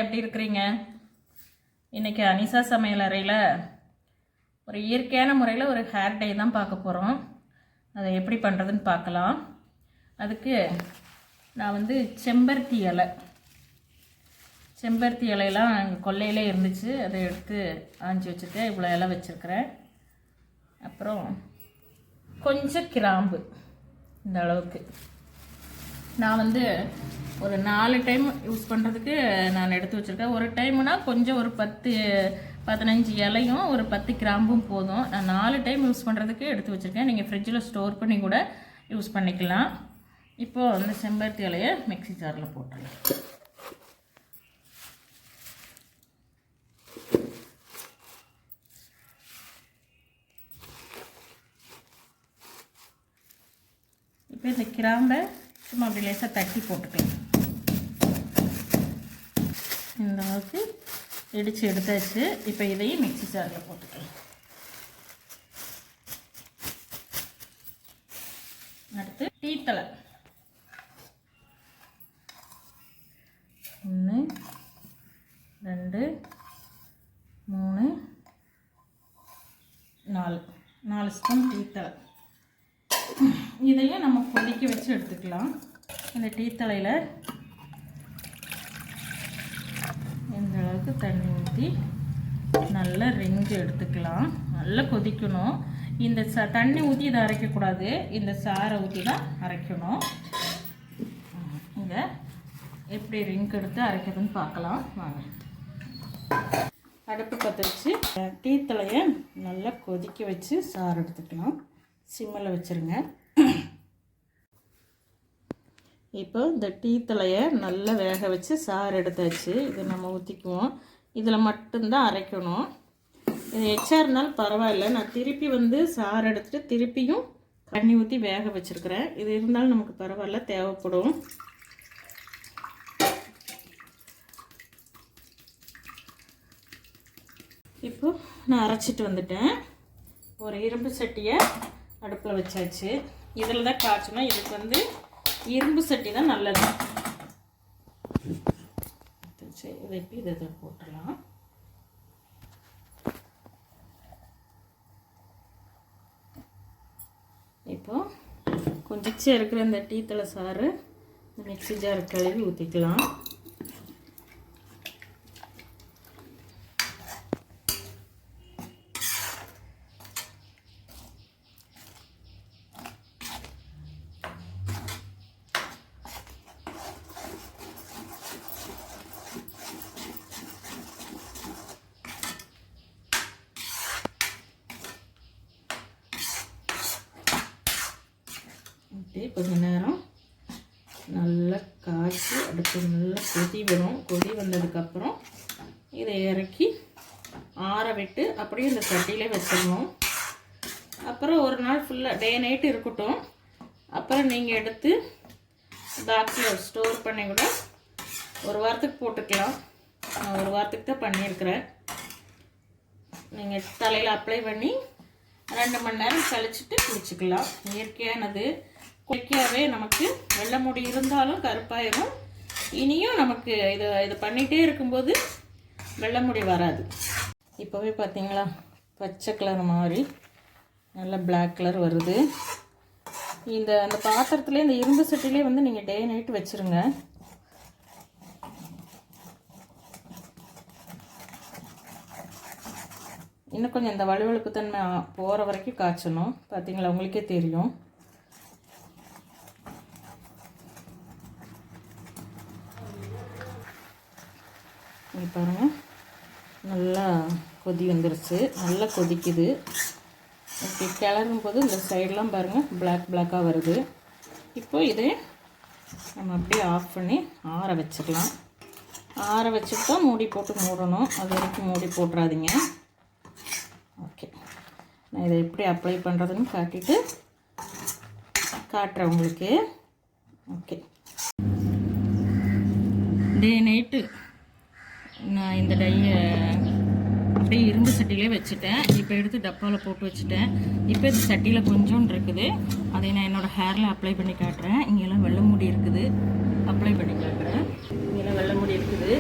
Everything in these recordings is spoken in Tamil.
எப்படி இருக்கிறீங்க? இன்றைக்கி அனிஷா சமையல் அறையில் ஒரு இயற்கையான முறையில் ஒரு ஹேர் டை தான் பார்க்க போகிறோம். அதை எப்படி பண்ணுறதுன்னு பார்க்கலாம். அதுக்கு நான் செம்பருத்தி இலையெல்லாம் எங்கள் கொல்லையிலே இருந்துச்சு, அதை எடுத்து ஆஞ்சி வச்சுருக்கேன். இவ்வளோ இலை வச்சுருக்கிறேன். அப்புறம் கொஞ்சம் கிராம்பு, இந்த அளவுக்கு. நான் ஒரு 4 டைம் யூஸ் பண்ணுறதுக்கு நான் எடுத்து வச்சுருக்கேன். ஒரு டைம்னா கொஞ்சம் ஒரு 10-15 இலையும் ஒரு 10 கிராம்பும் போதும். நான் 4 டைம் யூஸ் பண்ணுறதுக்கு எடுத்து வச்சுருக்கேன். நீங்கள் ஃப்ரிட்ஜில் ஸ்டோர் பண்ணி கூட யூஸ் பண்ணிக்கலாம். இப்போது அந்த செம்பருத்தி இலையை மிக்ஸி ஜாரில் போட்டுடலாம். இப்போ இந்த கிராம்பை சும்மா அப்படி லேசாக தட்டி போட்டுக்கலாம். இந்த அளவுக்கு இடித்து எடுத்தாச்சு. இப்போ இதையும் மிக்ஸி ஜாரில் போட்டுக்கலாம். அடுத்து டீத்தலை 1 2 3 4 ஸ்பூன் டீத்தலை. இதையும் நம்ம கொதிக்க வச்சு எடுத்துக்கலாம். இந்த டீத்தலையில் இந்த அளவுக்கு தண்ணி ஊற்றி நல்லா ரிஞ்சு எடுத்துக்கலாம். நல்லா கொதிக்கணும். இந்த தண்ணி ஊற்றி இதை அரைக்கக்கூடாது, இந்த சாரை ஊற்றி தான் அரைக்கணும். இங்கே எப்படி ரிங்க் எடுத்து அரைக்கிறதுன்னு பார்க்கலாம் வாங்க. அடுப்பு பற்ற வச்சு டீத்தலையை நல்லா கொதிக்க வச்சு சாறு எடுத்துக்கலாம். சிம்மில் வச்சுருங்க. இப்போ இந்த டீத்தலையை நல்லா வேக வச்சு சாறு எடுத்தாச்சு. இதை நம்ம ஊற்றிக்குவோம். இதில் மட்டும்தான் அரைக்கணும். இது எச்சா இருந்தாலும் பரவாயில்ல. நான் திருப்பி சாறு எடுத்துகிட்டு திருப்பியும் தண்ணி ஊற்றி வேக வச்சுருக்கிறேன். இது இருந்தாலும் நமக்கு பரவாயில்ல, தேவைப்படும். இப்போ நான் அரைச்சிட்டு வந்துட்டேன். ஒரு இரும்பு சட்டியை அடுப்பில் வச்சாச்சு. இதில் தான் காய்ச்சணும். இதுக்கு இரும்பு சட்டி தான் நல்லது. இதை இப்போ இதை போட்டுடலாம். இப்போ கொஞ்சம் இருக்கிற இந்த டீத்தலை சாறு மிக்ஸி ஜார் கழுவி ஊற்றிக்கலாம். கொஞ்ச நேரம் நல்லா காய்ச்சி அடுத்து நல்லா கொதி வரும். கொதி வந்ததுக்கப்புறம் இதை இறக்கி ஆற விட்டு அப்படியே இந்த சட்டியிலே வச்சிடணும். அப்புறம் ஒரு நாள் ஃபுல்லாக டே நைட்டு இருக்கட்டும். அப்புறம் நீங்கள் எடுத்து பாக்ஸில் ஸ்டோர் பண்ணி கூட ஒரு வாரத்துக்கு போட்டுக்கலாம். நான் ஒரு வாரத்துக்கு தான் பண்ணியிருக்கிறேன். நீங்கள் தலையில் அப்ளை பண்ணி 2 மணி நேரம் கழிச்சிட்டு குளிச்சுக்கலாம். இயற்கையானது. குளிக்காவே நமக்கு வெள்ளை முடி இருந்தாலும் கருப்பாயிரும். இனியும் நமக்கு இதை பண்ணிகிட்டே இருக்கும்போது வெள்ளை முடி வராது. இப்போவே பார்த்தீங்களா, பச்சை கலர் மாதிரி நல்லா பிளாக் கலர் வருது. அந்த பாத்திரத்துலேயே இந்த இரும்பு சட்டிலே நீங்கள் டே நைட்டு வச்சுருங்க. இன்னும் கொஞ்சம் இந்த வலுவழுப்பு தன்மை போகிற வரைக்கும் காய்ச்சணும். பார்த்தீங்களா, உங்களுக்கே தெரியும். இங்கே பாருங்கள், நல்லா கொதி வந்துருச்சு. நல்லா கொதிக்குது. இப்படி கிளறும் போது இந்த சைடெலாம் பாருங்கள் பிளாக்காக வருது. இப்போ இதை நம்ம அப்படியே ஆஃப் பண்ணி ஆற வச்சுக்கலாம். ஆற வச்சுட்டு தான் மூடி போட்டு மூடணும். அது வரைக்கும் மூடி போட்டுறாதீங்க. ஓகே, நான் இதை எப்படி அப்ளை பண்ணுறதுன்னு காட்டுறேன் உங்களுக்கு. ஓகே, டே நைட்டு நான் இந்த டையை அப்படியே இரும்பு சட்டியிலே வச்சுட்டேன். இப்போ எடுத்து டப்பாவில் போட்டு வச்சுட்டேன். இப்போ இந்த சட்டியில் கொஞ்சோண்டு இருக்குது. அதை நான் என்னோடய ஹேரில் அப்ளை பண்ணி காட்டுறேன். இங்கெல்லாம் வெள்ளை முடி இருக்குது, அப்ளை பண்ணி காட்டுறேன். இங்கெல்லாம் வெள்ளை முடி இருக்குது.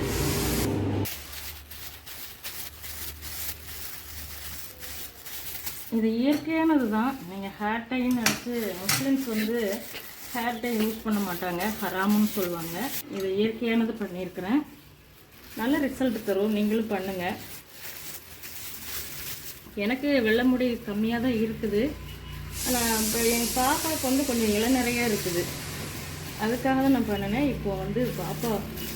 இது இயற்கையானது தான். நீங்கள் ஹேர் டைன்னு நினச்சி முஸ்லிம்ஸ் வந்து ஹேர் டை யூஸ் பண்ண மாட்டாங்க, ஹராமுன்னு சொல்லுவாங்க. இது இயற்கையானது பண்ணியிருக்கிறேன். நல்ல ரிசல்ட் தரும், நீங்களும் பண்ணுங்கள். எனக்கு வெள்ளை முடி கம்மியாக தான் இருக்குது. ஆனால் இப்போ என் பாப்பாவுக்கு வந்து கொஞ்சம் இளநறையாக இருக்குது. அதுக்காக தான் நான் பண்ணினேன். இப்போது வந்து பாப்பா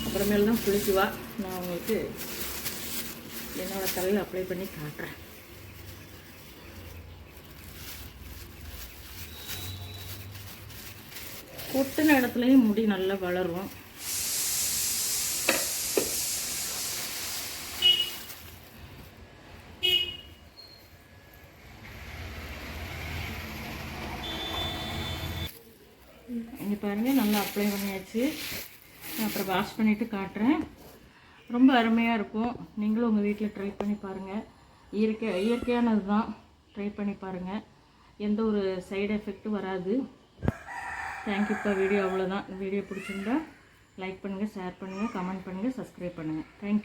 அப்புறமேல தான் குளிக்குவா. நான் உங்களுக்கு என்னோடய தலையில் அப்ளை பண்ணி காட்டுறேன். கொட்டின இடத்துலையும் முடி நல்லா வளரும். இங்கே பாருங்கள், நல்லா அப்ளை பண்ணியாச்சு. அப்புறம் வாஷ் பண்ணிவிட்டு காட்டுறேன். ரொம்ப அருமையாக இருக்கும். நீங்களும் உங்கள் வீட்டில் ட்ரை பண்ணி பாருங்கள். இயற்கையானது தான். ட்ரை பண்ணி பாருங்கள். எந்த ஒரு சைடு எஃபெக்ட்டும் வராது. தேங்க்யூ. இப்போ வீடியோ அவ்வளோதான். வீடியோ பிடிச்சிருந்தா லைக் பண்ணுங்கள், ஷேர் பண்ணுங்கள், கமெண்ட் பண்ணுங்கள், சப்ஸ்கிரைப் பண்ணுங்கள். தேங்க்யூ.